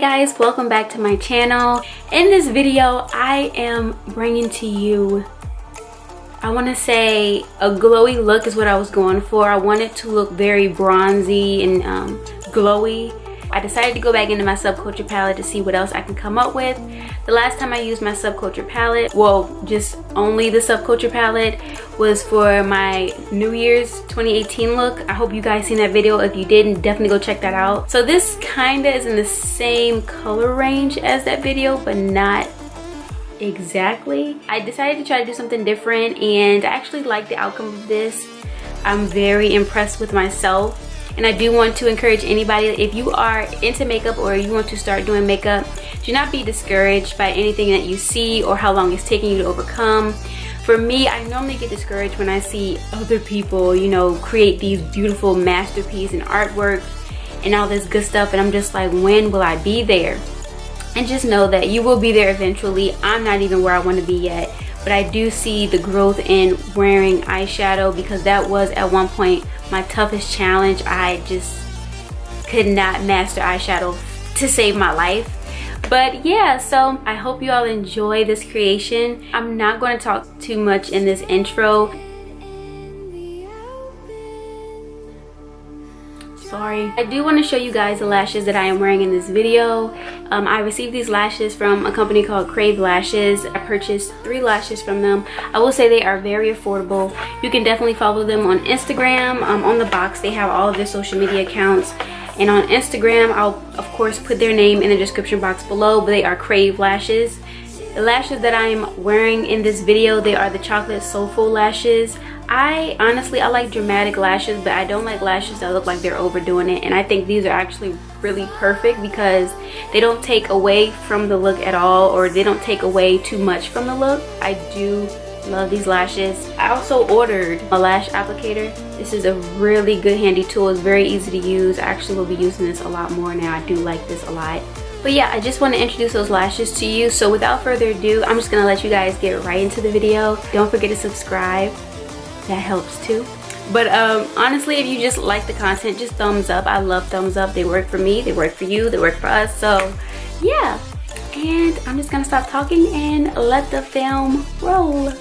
guys, welcome back to my channel. In this video I am bringing to you, I want to say, a glowy look is what I was going for. I wanted to look very bronzy and glowy. I decided to go back into my Subculture palette to see what else I can come up with. The last time I used my Subculture palette, well, just only the Subculture palette, was for my New Year's 2018 look. I hope you guys seen that video. If you didn't, definitely go check that out. So this kinda is in the same color range as that video, but not exactly. I decided to try to do something different, and I actually like the outcome of this. I'm very impressed with myself. And I do want to encourage anybody, if you are into makeup or you want to start doing makeup, do not be discouraged by anything that you see or how long it's taking you to overcome. For me, I normally get discouraged when I see other people, you know, create these beautiful masterpieces and artwork and all this good stuff, and I'm just like, when will I be there? And just know that you will be there eventually. I'm not even where I want to be yet, but I do see the growth in wearing eyeshadow, because that was at one point my toughest challenge. I just could not master eyeshadow to save my life. But yeah, so I hope you all enjoy this creation. I'm not going to talk too much in this intro. Sorry. I do want to show you guys the lashes that I am wearing in this video. I received these lashes from a company called Crave Lashes. I purchased 3 lashes from them. I will say they are very affordable. You can definitely follow them on Instagram. On the box they have all of their social media accounts. And on Instagram, I'll of course put their name in the description box below, but they are Crave Lashes. The lashes that I'm wearing in this video, they are the chocolate Souffle lashes. I like dramatic lashes, but I don't like lashes that look like they're overdoing it. And I think these are actually really perfect because they don't take away from the look at all, or they don't take away too much from the look. I do love these lashes. I also ordered a lash applicator. This is a really good handy tool. It's very easy to use. I actually will be using this a lot more now. I do like this a lot. But yeah, I just want to introduce those lashes to you. So without further ado, I'm just gonna let you guys get right into the video. Don't forget to subscribe. That helps too. But honestly, if you just like the content, just thumbs up. I love thumbs up. They work for me, they work for you, they work for us. So yeah, and I'm just gonna stop talking and let the film roll.